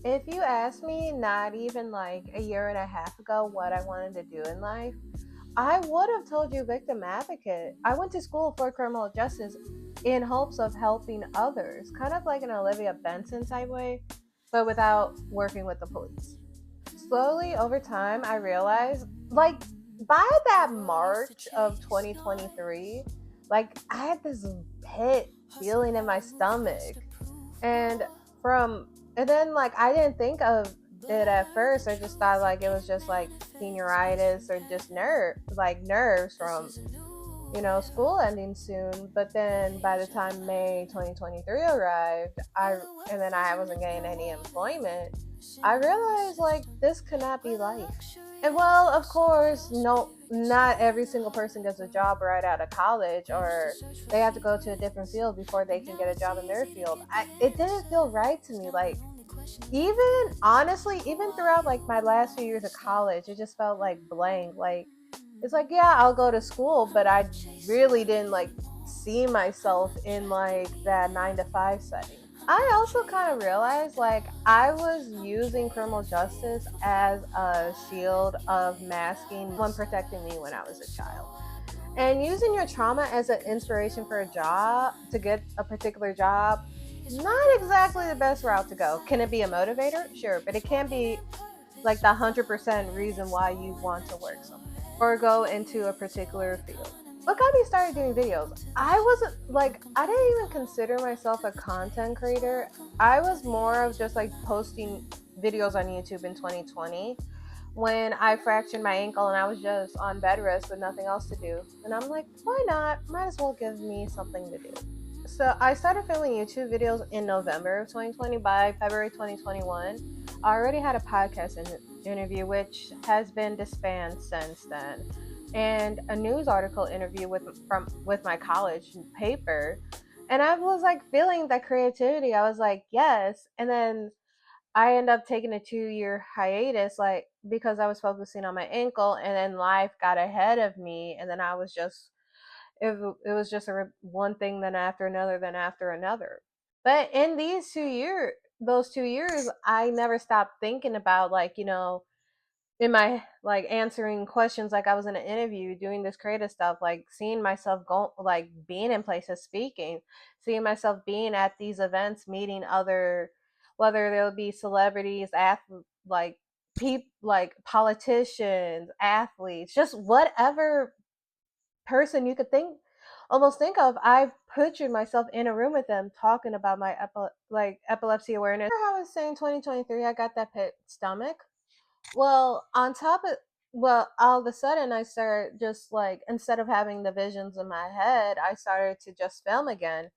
If you asked me not even like a year and a half ago what I wanted to do in life, I would have told you victim advocate. I went to school for criminal justice in hopes of helping others, kind of like an Olivia Benson type way, but without working with the police. Slowly over time, I realized, like, by that March of 2023, like, I had this pit feeling in my stomach. And from, and then, like, I didn't think of it at first. I just thought, like, it was just like senioritis or just nerves from, school ending soon. But then by the time May 2023 arrived, and then I wasn't getting any employment, I realized like this could not be life. And well, of course, no, not every single person gets a job right out of college, or they have to go to a different field before they can get a job in their field. It didn't feel right to me. Like, even honestly, even throughout like my last few years of college, it just felt like blank. Like, it's like, yeah, I'll go to school, but I really didn't like see myself in like that 9 to 5 setting. I also kind of realized like I was using criminal justice as a shield of masking one protecting me when I was a child. And using your trauma as an inspiration for a job to get a particular job, not exactly the best route to go. Can it be a motivator? Sure, but it can't be like the 100% reason why you want to work somewhere or go into a particular field. What got me started doing videos? I wasn't like, I didn't even consider myself a content creator. I was more of just like posting videos on YouTube in 2020 when I fractured my ankle and I was just on bed rest with nothing else to do. And I'm like, why not? Might as well give me something to do. So I started filming YouTube videos in November of 2020. By February 2021, I already had a podcast interview, which has been disbanded since then, and a news article interview with my college paper. And I was like feeling that creativity. I was like, yes. And then I ended up taking a 2 year hiatus, like because I was focusing on my ankle, and then life got ahead of me, and then I was just it was just one thing then after another, then after another. But in those 2 years, I never stopped thinking about like in my like answering questions like I was in an interview doing this creative stuff, like seeing myself go like being in places speaking, seeing myself being at these events, meeting other, whether they'll be celebrities, athletes, like people, like politicians, athletes, just whatever person you could almost think of. I've pictured myself in a room with them talking about my epilepsy awareness. Remember how I was saying 2023 I got that pit stomach? Well, on top of, well, all of a sudden I started just like, instead of having the visions in my head, I started to just film again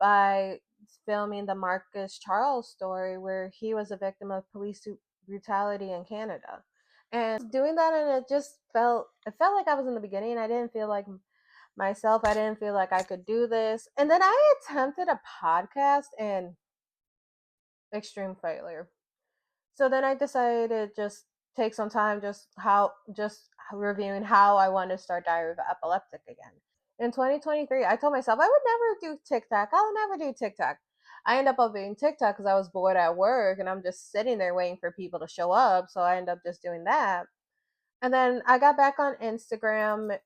by filming the Marcus Charles story where he was a victim of police brutality in Canada. And doing that, and it felt like I was in the beginning. I didn't feel like myself. I didn't feel like I could do this. And then I attempted a podcast and extreme failure. So then I decided to just take some time, just reviewing how I want to start Diary of an Epileptic again. In 2023, I told myself I would never do TikTok. I'll never do TikTok. I end up doing TikTok because I was bored at work and I'm just sitting there waiting for people to show up. So I end up just doing that. And then I got back on Instagram,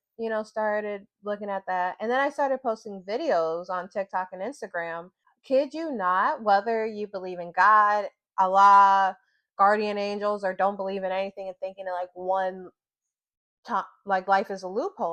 started looking at that. And then I started posting videos on TikTok and Instagram. Kid you not, whether you believe in God, Allah, guardian angels, or don't believe in anything and thinking like like life is a loophole.